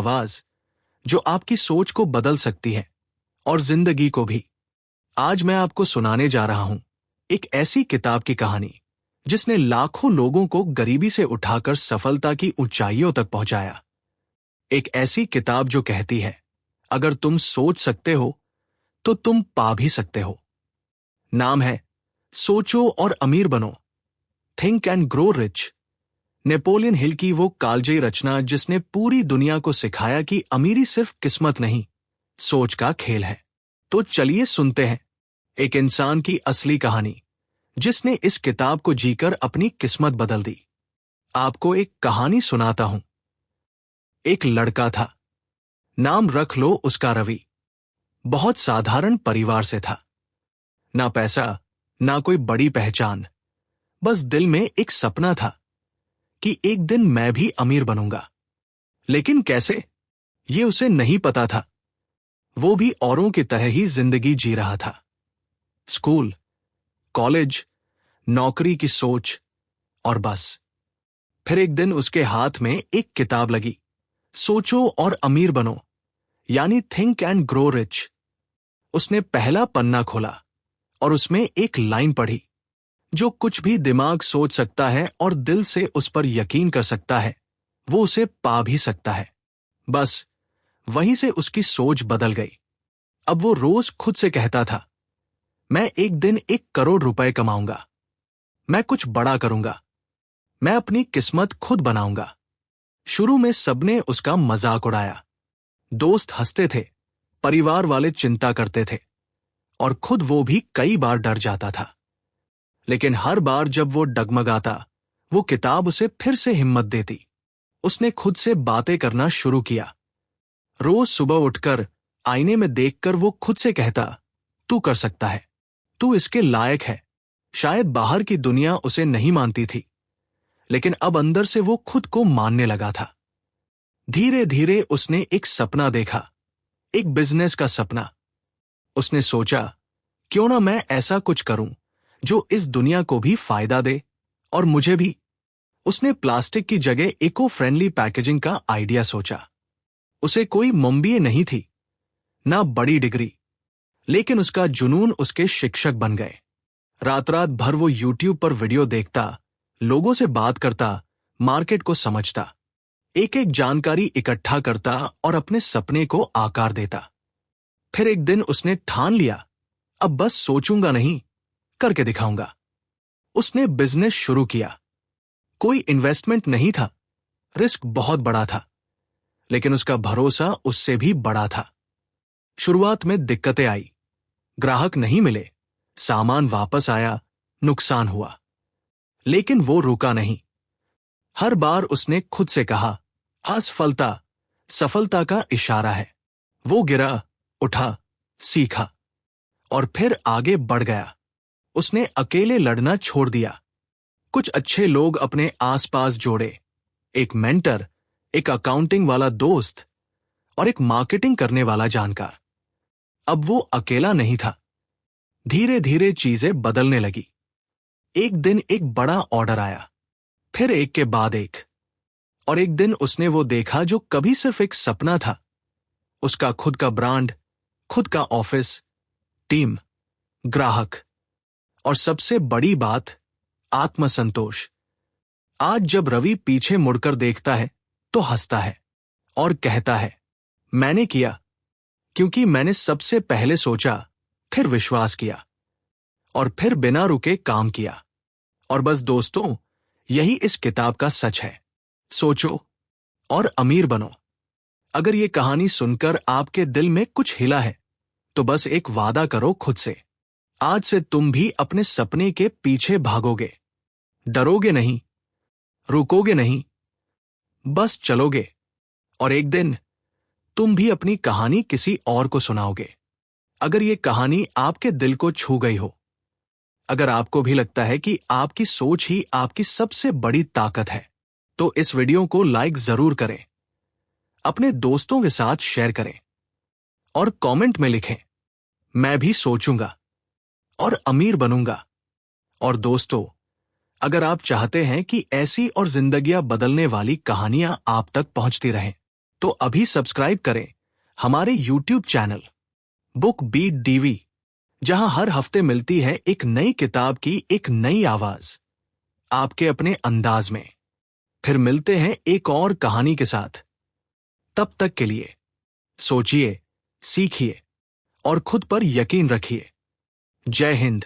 आवाज जो आपकी सोच को बदल सकती है और जिंदगी को भी। आज मैं आपको सुनाने जा रहा हूं एक ऐसी किताब की कहानी जिसने लाखों लोगों को गरीबी से उठाकर सफलता की ऊंचाइयों तक पहुंचाया। एक ऐसी किताब जो कहती है, अगर तुम सोच सकते हो तो तुम पा भी सकते हो। नाम है सोचो और अमीर बनो, think and grow rich. Napoleon Hill की वो कालजयी रचना जिसने पूरी दुनिया को सिखाया कि अमीरी सिर्फ किस्मत नहीं, सोच का खेल है। तो चलिए सुनते हैं एक इंसान की असली कहानी जिसने इस किताब को जीकर अपनी किस्मत बदल दी। आपको एक कहानी सुनाता हूं। एक लड़का था, नाम रख लो उसका रवि। बहुत साधारण परिवार से था। ना पैसा, ना कोई बड़ी पहचान, बस दिल में एक सपना था कि एक दिन मैं भी अमीर बनूंगा। लेकिन कैसे, ये उसे नहीं पता था। वो भी औरों की तरह ही जिंदगी जी रहा था। स्कूल, कॉलेज, नौकरी की सोच, और बस। फिर एक दिन उसके हाथ में एक किताब लगी, सोचो और अमीर बनो, यानी थिंक एंड ग्रो रिच। उसने पहला पन्ना खोला और उसमें एक लाइन पढ़ी, जो कुछ भी दिमाग सोच सकता है और दिल से उस पर यकीन कर सकता है, वो उसे पा भी सकता है। बस वहीं से उसकी सोच बदल गई। अब वो रोज खुद से कहता था, मैं एक दिन 1 करोड़ रुपए कमाऊंगा, मैं कुछ बड़ा करूंगा, मैं अपनी किस्मत खुद बनाऊंगा। शुरू में सबने उसका मजाक उड़ाया। दोस्त हंसते थे, परिवार वाले चिंता करते थे, और खुद वो भी कई बार डर जाता था। लेकिन हर बार जब वो डगमगाता, वो किताब उसे फिर से हिम्मत देती। उसने खुद से बातें करना शुरू किया। रोज सुबह उठकर आईने में देखकर वो खुद से कहता, तू कर सकता है, तू इसके लायक है। शायद बाहर की दुनिया उसे नहीं मानती थी, लेकिन अब अंदर से वो खुद को मानने लगा था। धीरे धीरे उसने एक सपना देखा, एक बिजनेस का सपना। उसने सोचा, क्यों ना मैं ऐसा कुछ करूं जो इस दुनिया को भी फायदा दे और मुझे भी। उसने प्लास्टिक की जगह इको फ्रेंडली पैकेजिंग का आइडिया सोचा। उसे कोई MBA नहीं थी, ना बड़ी डिग्री, लेकिन उसका जुनून उसके शिक्षक बन गए। रात रात भर वो YouTube पर वीडियो देखता, लोगों से बात करता, मार्केट को समझता, एक एक जानकारी इकट्ठा करता और अपने सपने को आकार देता। फिर एक दिन उसने ठान लिया, अब बस सोचूंगा नहीं, करके दिखाऊंगा। उसने बिजनेस शुरू किया। कोई इन्वेस्टमेंट नहीं था, रिस्क बहुत बड़ा था, लेकिन उसका भरोसा उससे भी बड़ा था। शुरुआत में दिक्कतें आई, ग्राहक नहीं मिले, सामान वापस आया, नुकसान हुआ, लेकिन वो रुका नहीं। हर बार उसने खुद से कहा, असफलता सफलता का इशारा है। वो गिरा, उठा, सीखा, और फिर आगे बढ़ गया। उसने अकेले लड़ना छोड़ दिया। कुछ अच्छे लोग अपने आसपास जोड़े, एक मेंटर, एक अकाउंटिंग वाला दोस्त और एक मार्केटिंग करने वाला जानकार। अब वो अकेला नहीं था। धीरे धीरे चीजें बदलने लगी। एक दिन एक बड़ा ऑर्डर आया, फिर एक के बाद एक, और एक दिन उसने वो देखा जो कभी सिर्फ एक सपना था। उसका खुद का ब्रांड, खुद का ऑफिस, टीम, ग्राहक, और सबसे बड़ी बात, आत्मसंतोष। आज जब रवि पीछे मुड़कर देखता है तो हंसता है और कहता है, मैंने किया, क्योंकि मैंने सबसे पहले सोचा, फिर विश्वास किया, और फिर बिना रुके काम किया। और बस दोस्तों, यही इस किताब का सच है। सोचो और अमीर बनो। अगर ये कहानी सुनकर आपके दिल में कुछ हिला है, तो बस एक वादा करो खुद से, आज से तुम भी अपने सपने के पीछे भागोगे। डरोगे नहीं, रुकोगे नहीं, बस चलोगे, और एक दिन तुम भी अपनी कहानी किसी और को सुनाओगे। अगर ये कहानी आपके दिल को छू गई हो, अगर आपको भी लगता है कि आपकी सोच ही आपकी सबसे बड़ी ताकत है, तो इस वीडियो को लाइक जरूर करें, अपने दोस्तों के साथ शेयर करें, और कमेंट में लिखें, मैं भी सोचूंगा और अमीर बनूंगा। और दोस्तों, अगर आप चाहते हैं कि ऐसी और जिंदगियां बदलने वाली कहानियां आप तक पहुंचती रहें, तो अभी सब्सक्राइब करें हमारे YouTube channel Book Beat DV, जहां हर हफ्ते मिलती है एक नई किताब की एक नई आवाज आपके अपने अंदाज में। फिर मिलते हैं एक और कहानी के साथ। तब तक के लिए सोचिए, सीखिए और खुद पर यकीन रखिए। जय हिंद।